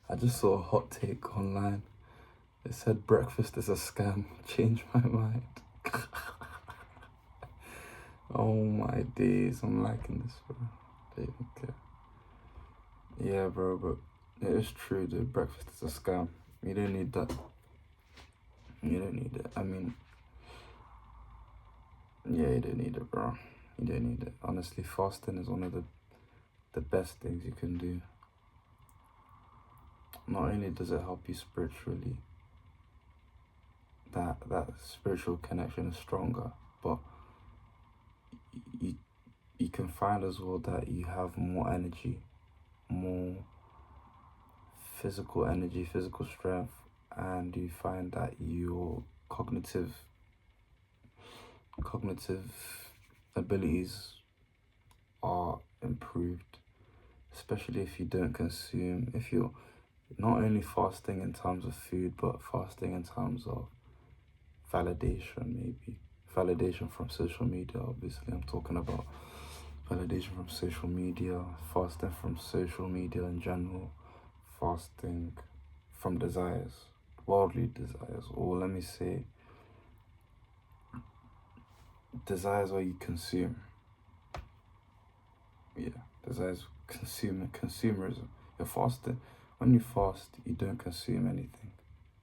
I just saw a hot take online. It said breakfast is a scam. Changed my mind. Oh my days, I'm liking this, bro. They don't care. Yeah, bro, but it is true, dude. Breakfast is a scam. You don't need that. You don't need it. I mean, yeah, you don't need it, bro. You don't need it. Honestly, fasting is one of the best things you can do. Not only does it help you spiritually, that spiritual connection is stronger, but you you can find as well that you have more energy, more physical energy, physical strength, and you find that your cognitive abilities are improved, especially if you don't consume, if you're not only fasting in terms of food, but fasting in terms of validation, maybe. Validation from social media, obviously. I'm talking about validation from social media, fasting from social media in general, fasting from desires, worldly desires, or let me say, desires where you consume. Yeah, desires, consumerism. You're fasting. When you fast, you don't consume anything,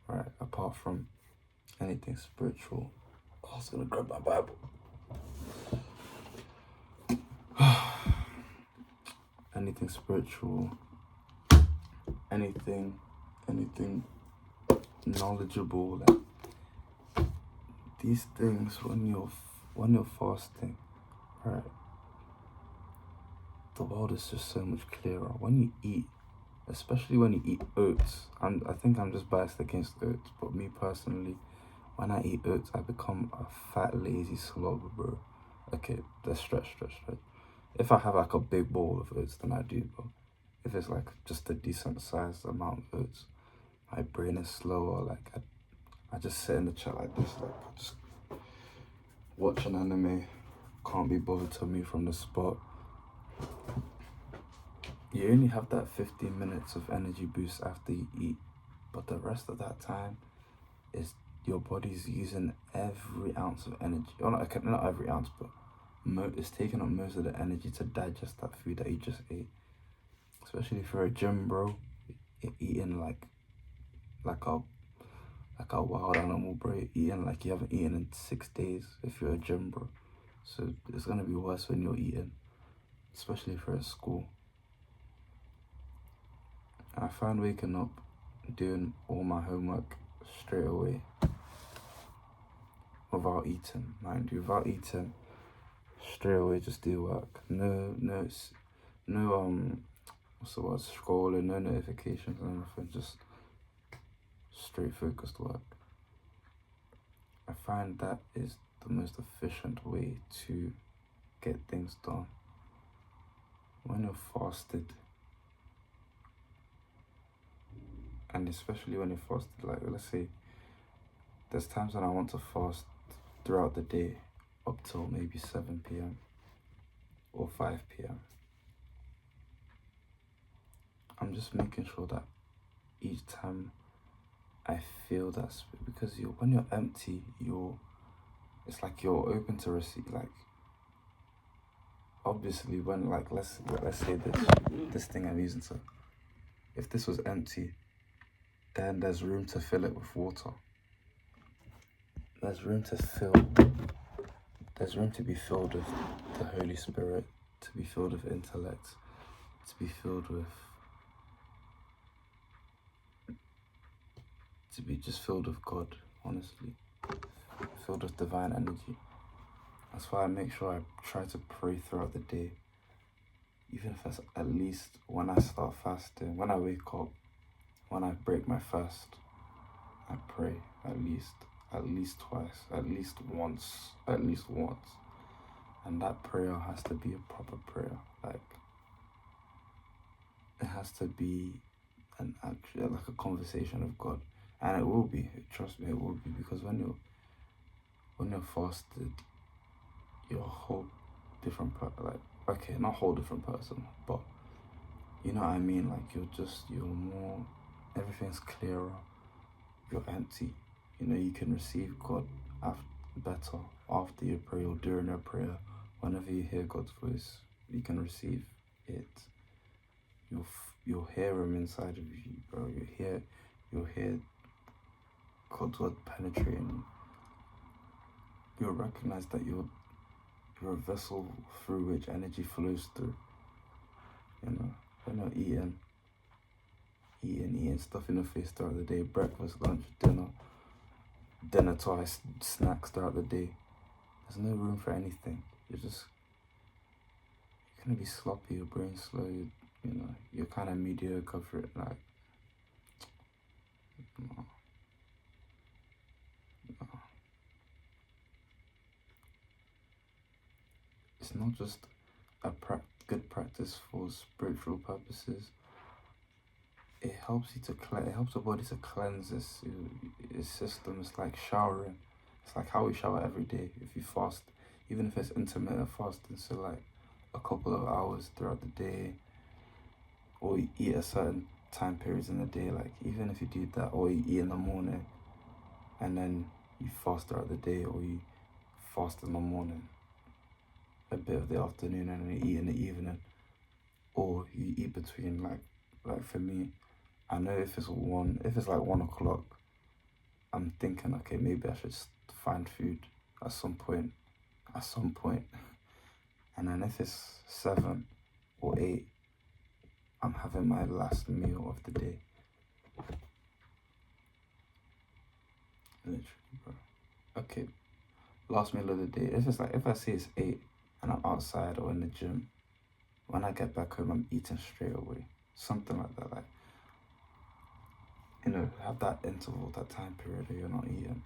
right? Apart from anything spiritual. Oh, I was gonna grab my Bible. Anything spiritual, anything knowledgeable, like these things when you're fasting, right? The world is just so much clearer. When you eat, especially when you eat oats, I think I'm just biased against oats, but me personally, when I eat oats, I become a fat, lazy slobber, bro. Okay, let's stretch. If I have like a big bowl of oats, then I do, but if it's like just a decent sized amount of oats, my brain is slower. Like I just sit in the chair like this, like I just watch an anime, can't be bothered to move from the spot. You only have that 15 minutes of energy boost after you eat, but the rest of that time is your body's using every ounce of energy. Or not, okay, not every ounce, but it's taking up most of the energy to digest that food that you just ate. Especially for a gym, bro, eating like a like a wild animal, bro. Eating like you haven't eaten in 6 days if you're a gym, bro. So it's gonna be worse when you're eating, especially if you're at school. I found waking up, doing all my homework straight away without eating, mind you, without eating, straight away just do work. No, what's the word? Scrolling, no notifications, or anything. Just straight focused work. I find that is the most efficient way to get things done. When you're fasted, and especially when you're fasted, like let's say, there's times when I want to fast throughout the day up till maybe 7 p.m. or 5 p.m. I'm just making sure that each time I feel that because when you're empty, it's like you're open to receive. Like obviously, when like let's say this thing I'm using, so if this was empty, then there's room to fill it with water. There's room to fill. There's room to be filled with the Holy Spirit, to be filled with intellect, to be filled with, to be just filled with God, honestly, filled with divine energy. That's why I make sure I try to pray throughout the day, even if it's at least when I start fasting, when I wake up, when I break my fast, I pray at least twice, at least once, and that prayer has to be a proper prayer. Like it has to be an actual, like a conversation with God, and it will be. Trust me, it will be, because when you're fasted, you're a whole different like okay, not whole different person, but you know what I mean. Like you're more. everything's clearer. You're empty. You can receive God better after your prayer or during your prayer. Whenever you hear God's voice, you can receive it. You'll hear Him inside of you, bro. You'll hear God's word penetrating you. You'll recognize that you're a vessel through which energy flows through. You're not eating stuff in the face throughout the day, breakfast, lunch, dinner twice, snacks throughout the day. There's no room for anything. You're gonna be sloppy, your brain's slow, you're kind of mediocre for it, like, no. It's not just a good practice for spiritual purposes. It helps the body to cleanse its system. It's like showering. It's like how we shower every day. If you fast, even if it's intermittent fasting, so like a couple of hours throughout the day, or you eat a certain time periods in the day, like even if you do that, or you eat in the morning and then you fast throughout the day, or you fast in the morning, a bit of the afternoon, and then you eat in the evening, or you eat between, like for me, I know if it's like 1 o'clock, I'm thinking, okay, maybe I should find food at some point, and then if it's 7 or 8, I'm having my last meal of the day. Literally, bro. Okay, last meal of the day. If I say it's 8 and I'm outside or in the gym, when I get back home, I'm eating straight away. Something like that, like, have that interval, that time period where you're not eating.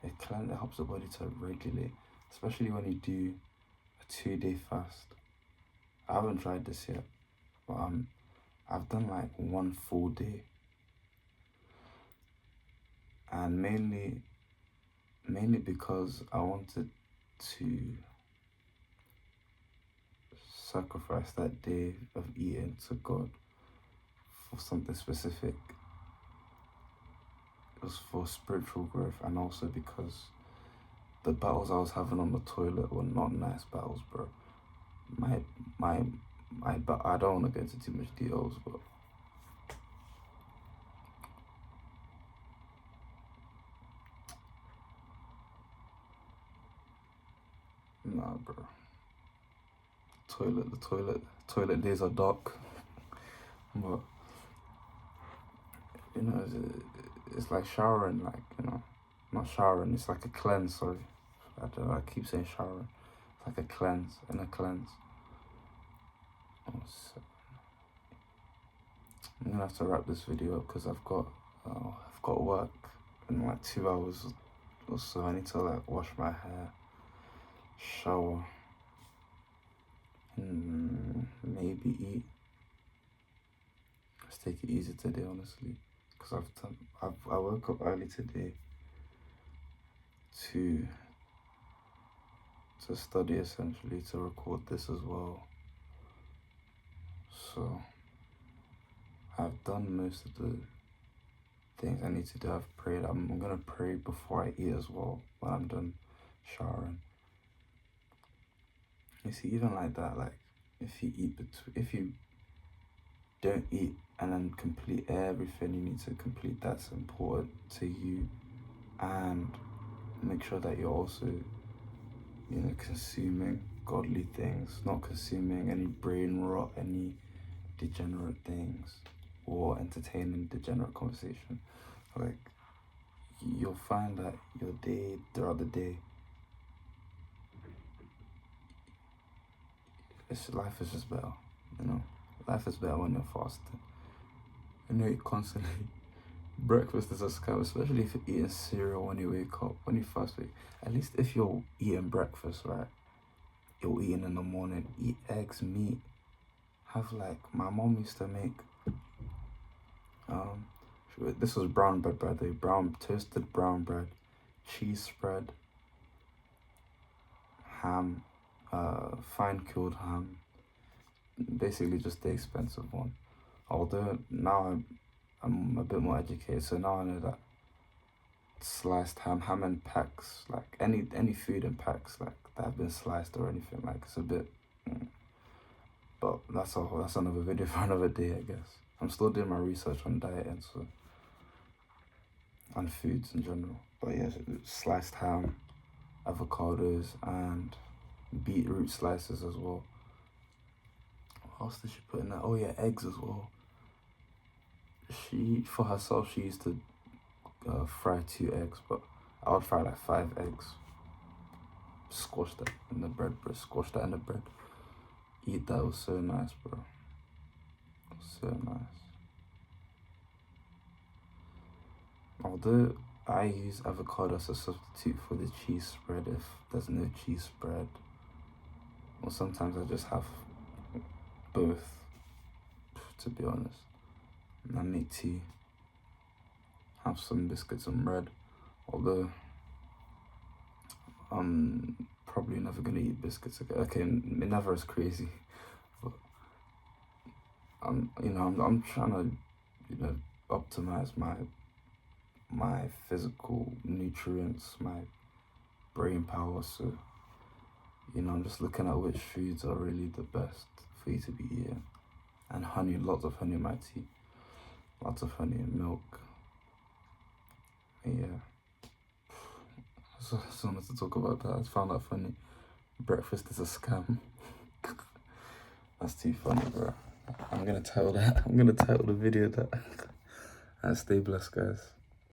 It helps the body to regulate, especially when you do a 2-day fast. I haven't tried this yet, but I've done like 1 full day, and mainly because I wanted to sacrifice that day of eating to God for something specific. It was for spiritual growth, and also because the battles I was having on the toilet were not nice battles, bro. But I don't want to go into too much details, but nah, bro. Toilet days are dark, but it's like showering, like, not showering. It's like a cleanse. Sorry, I keep saying showering. It's like a cleanse and a cleanse. Oh, so I'm gonna have to wrap this video up because I've got work in like 2 hours or so. I need to like wash my hair, shower, and maybe eat. Let's take it easy today, honestly, because I woke up early today to study, essentially, to record this as well. So I've done most of the things I need to do. I've prayed. I'm gonna pray before I eat as well when I'm done showering. You see, even like that, like if you don't eat and then complete everything you need to complete that's important to you, and make sure that you're also consuming godly things, not consuming any brain rot, any degenerate things, or entertaining degenerate conversation. Like, you'll find that your day, throughout the day, life is just better. Life is better when you're fasting. You constantly. Breakfast is a scam, especially if you're eating cereal when you wake up, when you first wake. At least if you're eating breakfast, right? You're eating in the morning, eat eggs, meat. Have, like, my mom used to make, this was brown bread, by the way, toasted brown bread, cheese spread, ham, fine cured ham, basically just the expensive one. Although now I'm a bit more educated, so now I know that sliced ham in packs, like any food in packs, like that have been sliced or anything, like it's a bit. But that's another video for another day, I guess. I'm still doing my research on diet and so on foods in general. But yeah, sliced ham, avocados, and beetroot slices as well. What else did she put in there? Oh yeah, eggs as well. For herself, she used to fry 2 eggs, but I would fry like 5 eggs. Squash that in the bread, bro. Squash that in the bread. Eat that. It was so nice, bro. So nice. Although I use avocado as a substitute for the cheese spread if there's no cheese spread, or sometimes I just have both, to be honest. And I make tea, have some biscuits and bread, although I'm probably never gonna eat biscuits again. Okay, never is crazy, but I'm trying to, optimize my physical nutrients, my brain power, so I'm just looking at which foods are really the best for you to be eating. And honey, lots of honey in my tea, lots of honey and milk. Yeah, so I just wanted to talk about that. I found that funny. Breakfast is a scam. That's too funny, bro. I'm gonna title the video that. And stay blessed, guys.